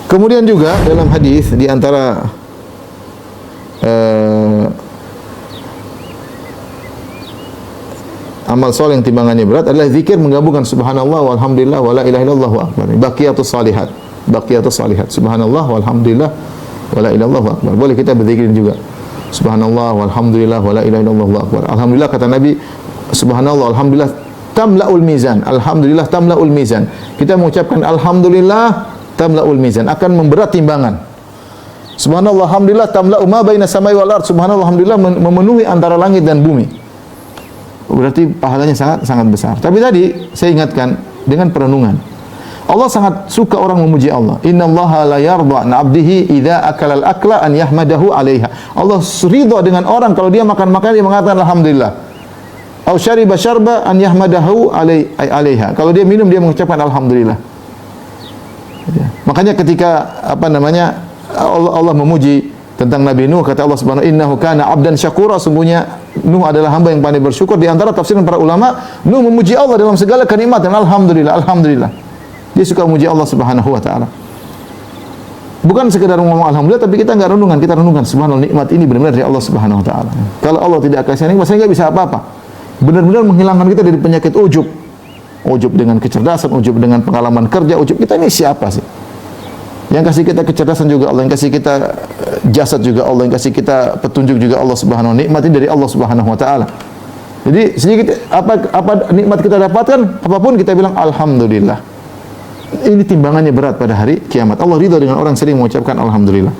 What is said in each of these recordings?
Kemudian juga dalam hadis di antara amal soleh yang timbangannya berat adalah zikir menggabungkan subhanallah walhamdulillah wala ilaha illallah wa akbar. Baqiyatus salihat. Baqiyatus salihat. Subhanallah walhamdulillah wala ilaha illallah wa akbar. Boleh kita berzikir juga. Subhanallah walhamdulillah wala ilaha illallah wa akbar. Alhamdulillah kata Nabi, subhanallah alhamdulillah tamlaul mizan. Alhamdulillah tamlaul mizan. Kita mengucapkan alhamdulillah tamlaul mizan, akan memberat timbangan. Subhanallah alhamdulillah tamla'u ma baina samai wal ard. Subhanallah alhamdulillah memenuhi antara langit dan bumi. Berarti pahalanya sangat besar. Tapi tadi saya ingatkan dengan perenungan. Allah sangat suka orang memuji Allah. Innallaha la yarda an 'abdihi idza akala al-akla an yahmadahu 'alaiha. Allah ridha dengan orang kalau dia makan dia mengatakan alhamdulillah. Au syariba syarba an yahmadahu 'alaiha. Kalau dia minum dia mengucapkan alhamdulillah. Ya. Makanya ketika Allah memuji tentang Nabi Nuh, kata Allah Subhanahu innahu kana 'abdan syakura, sungguhnya Nuh adalah hamba yang pandai bersyukur. Di antara tafsiran para ulama, Nuh memuji Allah dalam segala kenikmatan. Alhamdulillah, alhamdulillah. Dia suka memuji Allah Subhanahu wa taala. Bukan sekedar ngomong alhamdulillah, tapi kita enggak renungan, kita renungkan subhanallah, nikmat ini benar-benar dari Allah Subhanahu wa taala. Kalau Allah tidak kasih nikmat, saya enggak bisa apa-apa. Benar-benar menghilangkan kita dari penyakit ujub. Ujub dengan kecerdasan, ujub dengan pengalaman kerja, ujub kita ini siapa sih? Yang kasih kita kecerdasan juga Allah, yang kasih kita jasad juga Allah, yang kasih kita petunjuk juga Allah Subhanahu wa taala. Nikmat ini dari Allah Subhanahu wa taala. Jadi sedikit apa nikmat kita dapatkan, apapun kita bilang alhamdulillah. Ini timbangannya berat pada hari kiamat. Allah ridha dengan orang sering mengucapkan alhamdulillah.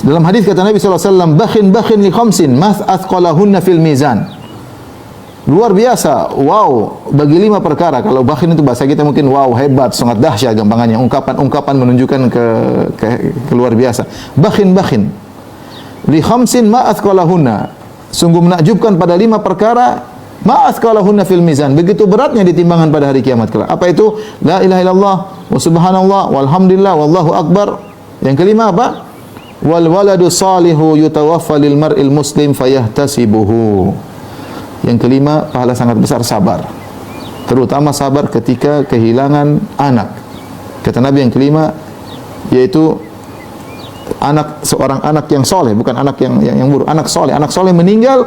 Dalam hadis kata Nabi sallallahu alaihi wasallam, bakhin li khamsin mas athqalahunna fil mizan. Luar biasa, wow, bagi 5 perkara. Kalau bakhin itu bahasa kita mungkin wow, hebat, sangat dahsyat gampangannya. Ungkapan menunjukkan ke luar biasa. Bakhin. Li khamsin ma athqalahunna. Sungguh menakjubkan pada 5 perkara, ma athqalahunna fil mizan. Begitu beratnya di timbangan pada hari kiamat kelak. Apa itu? La ilaha illallah wa subhanallah walhamdulillah wallahu akbar. Yang kelima apa? Wal waladu salihu yutawaffa lil mar'il muslim fayahtasibuhu. Yang kelima, pahala sangat besar sabar. Terutama sabar ketika kehilangan anak. Kata Nabi yang kelima, yaitu seorang anak yang soleh, bukan anak yang buruk, anak soleh. Anak soleh meninggal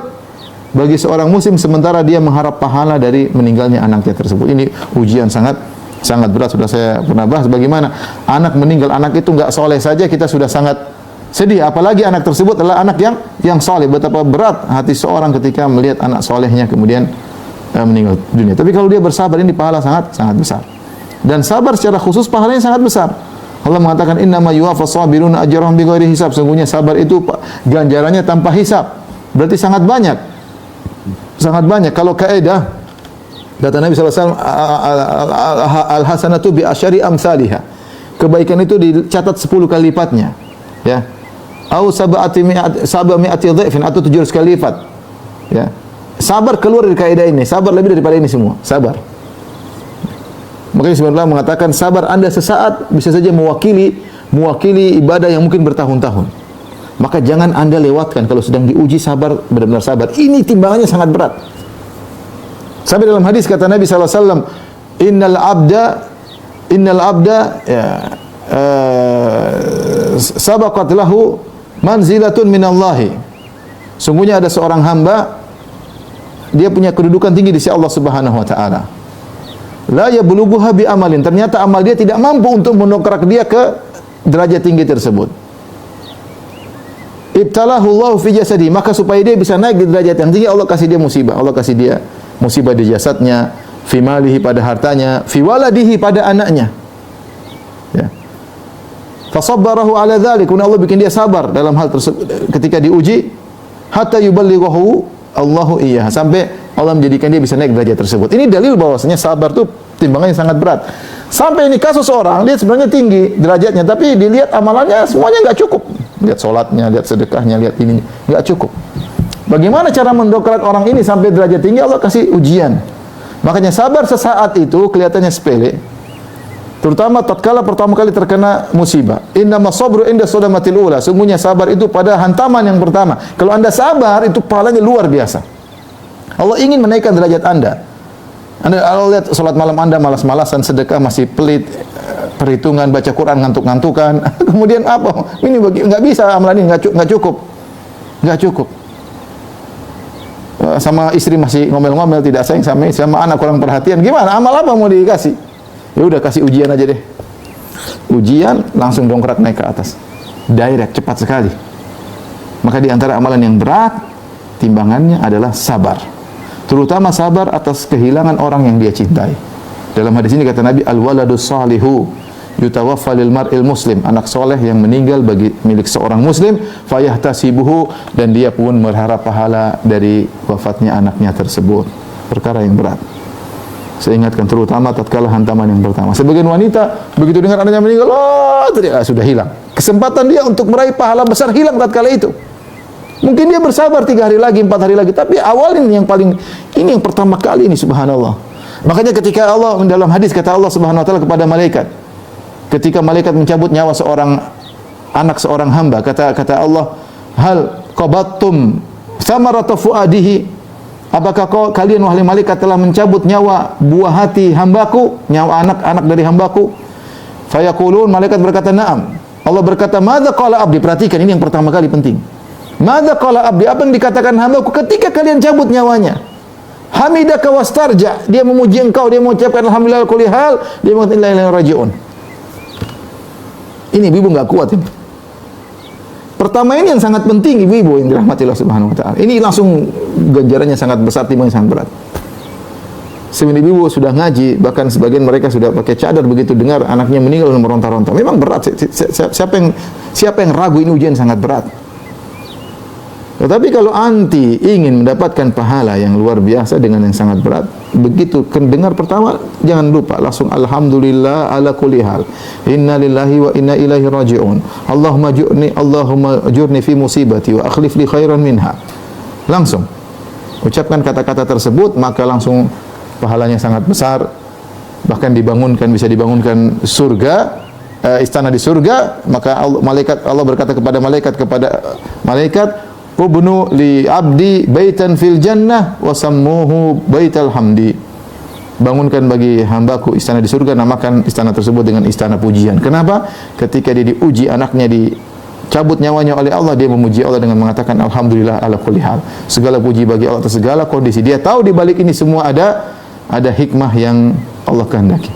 bagi seorang muslim sementara dia mengharap pahala dari meninggalnya anaknya tersebut. Ini ujian sangat berat. Sudah saya pernah bahas bagaimana anak meninggal, anak itu enggak soleh saja kita sudah sangat sedih, apalagi anak tersebut adalah anak yang soleh. Betapa berat hati seorang ketika melihat anak solehnya kemudian meninggal dunia. Tapi kalau dia bersabar, ini pahala sangat besar. Dan sabar secara khusus pahalanya sangat besar. Allah mengatakan innama yuwaffas sabiruna ajrahum bighairi hisab. Sungguhnya sabar itu ganjarannya tanpa hisab. Berarti sangat banyak. Sangat banyak. Kalau kaidah kata Nabi sallallahu alaihi wasallam al-hasanatu bi asyari amsalihha. Kebaikan itu dicatat 10 kali lipatnya. Ya. Au sab'ati dhifin atau 700 kali lipat. Ya. Sabar keluar dari kaidah ini. Sabar lebih daripada ini semua. Sabar. Makanya sebenarnya mengatakan sabar Anda sesaat bisa saja mewakili ibadah yang mungkin bertahun-tahun. Maka jangan Anda lewatkan kalau sedang diuji sabar, benar-benar sabar. Ini timbangannya sangat berat. Sampai dalam hadis kata Nabi sallallahu alaihi wasallam, innal abda ya sabaqat lahu manzilatun minallahi. Sungguhnya ada seorang hamba, dia punya kedudukan tinggi di sisi Allah Subhanahu wa taala. La yablughuha bi amalin. Ternyata amal dia tidak mampu untuk mendongkrak dia ke derajat tinggi tersebut. Ibtalahu Allah fi jasadi, maka supaya dia bisa naik di derajat yang tinggi Allah kasih dia musibah. Allah kasih dia musibah di jasadnya, fi malihi pada hartanya, fi waladihi pada anaknya. Ya. Fasabbarahu ala dzalik, Allah bikin dia sabar dalam hal tersebut ketika diuji, hatta yuballighahu Allahu iyyaha, sampai Allah menjadikan dia bisa naik derajat tersebut. Ini dalil bahwasanya sabar itu timbangannya sangat berat. Sampai ini kasus orang, dia sebenarnya tinggi derajatnya, tapi dilihat amalannya semuanya enggak cukup. Lihat salatnya, lihat sedekahnya, lihat ini enggak cukup. Bagaimana cara mendongkrak orang ini sampai derajat tinggi? Allah kasih ujian. Makanya sabar sesaat itu kelihatannya sepele. Terutama tatkala pertama kali terkena musibah. Innamas sabru inda sadamatil ula. Sungguhnya sabar itu pada hantaman yang pertama. Kalau Anda sabar, itu pahalanya luar biasa. Allah ingin menaikkan derajat Anda. Anda kalau lihat salat malam Anda malas-malasan, sedekah masih pelit, perhitungan baca Quran ngantuk-ngantukan. Kemudian apa? Ini nggak bisa amalan ini, nggak cukup. Nggak cukup. Sama istri masih ngomel-ngomel, tidak sayang sama anak, kurang perhatian. Gimana? Amal apa mau dikasih? Ya udah kasih ujian aja deh. Ujian langsung dongkrak naik ke atas. Direct, cepat sekali. Maka di antara amalan yang berat, timbangannya adalah sabar. Terutama sabar atas kehilangan orang yang dia cintai. Dalam hadis ini kata Nabi, al-waladus salihu yutawaffa lil mar'il muslim, anak soleh yang meninggal bagi milik seorang muslim, fayahtasibuhu, dan dia pun berharap pahala dari wafatnya anaknya tersebut. Perkara yang berat. Saya ingatkan terutama tatkala hantaman yang pertama. Sebagian wanita begitu dengar anaknya meninggal, sudah hilang. Kesempatan dia untuk meraih pahala besar hilang tatkala itu. Mungkin dia bersabar 3 hari lagi, 4 hari lagi, tapi awal ini yang pertama kali ini, subhanallah. Makanya ketika Allah dalam hadis kata Allah Subhanahu wa taala kepada malaikat, ketika malaikat mencabut nyawa anak seorang hamba, kata Allah, hal qabattum samarata fuadihi, apakah kalian wahai malaikat telah mencabut nyawa buah hati hambaku, nyawa anak dari hambaku? Fayaqulun, malaikat berkata na'am. Allah berkata, madza qala abdi, perhatikan ini yang pertama kali penting. Madza qala abdi, apa yang dikatakan hambaku ketika kalian cabut nyawanya? Hamidaka wastarja, dia memuji engkau, dia mengucapkan alhamdulillah kulli hal, dia mengatakan inna ilaihi raji'un. Ini ibu enggak kuat ini. Pertama ini yang sangat penting, ibu-ibu yang dirahmati Allah Subhanahu wa taala. Ini langsung ganjarannya sangat besar, timbang sangat berat. Sebenarnya ibu sudah ngaji, bahkan sebagian mereka sudah pakai cadar begitu dengar anaknya meninggal dan meronta-ronta. Memang berat. Siapa yang ragu ini ujian sangat berat. Tetapi kalau anti ingin mendapatkan pahala yang luar biasa dengan yang sangat berat, begitu dengar pertama jangan lupa langsung alhamdulillah ala kulli hal. Inna lillahi wa inna ilaihi raji'un. Allahumma ajurni fi musibati wa akhlif li khairan minha. Langsung ucapkan kata-kata tersebut, maka langsung pahalanya sangat besar. Bahkan bisa dibangunkan surga, istana di surga. Maka Allah berkata kepada malaikat, ubnu li abdi baitan fil jannah wa sammuhu baital hamdi. Bangunkan bagi hambaku istana di surga, namakan istana tersebut dengan istana pujian. Kenapa? Ketika dia diuji, anaknya dicabut nyawanya oleh Allah, dia memuji Allah dengan mengatakan alhamdulillah ala kulli hal. Segala puji bagi Allah atas segala kondisi. Dia tahu di balik ini semua ada hikmah yang Allah kehendaki.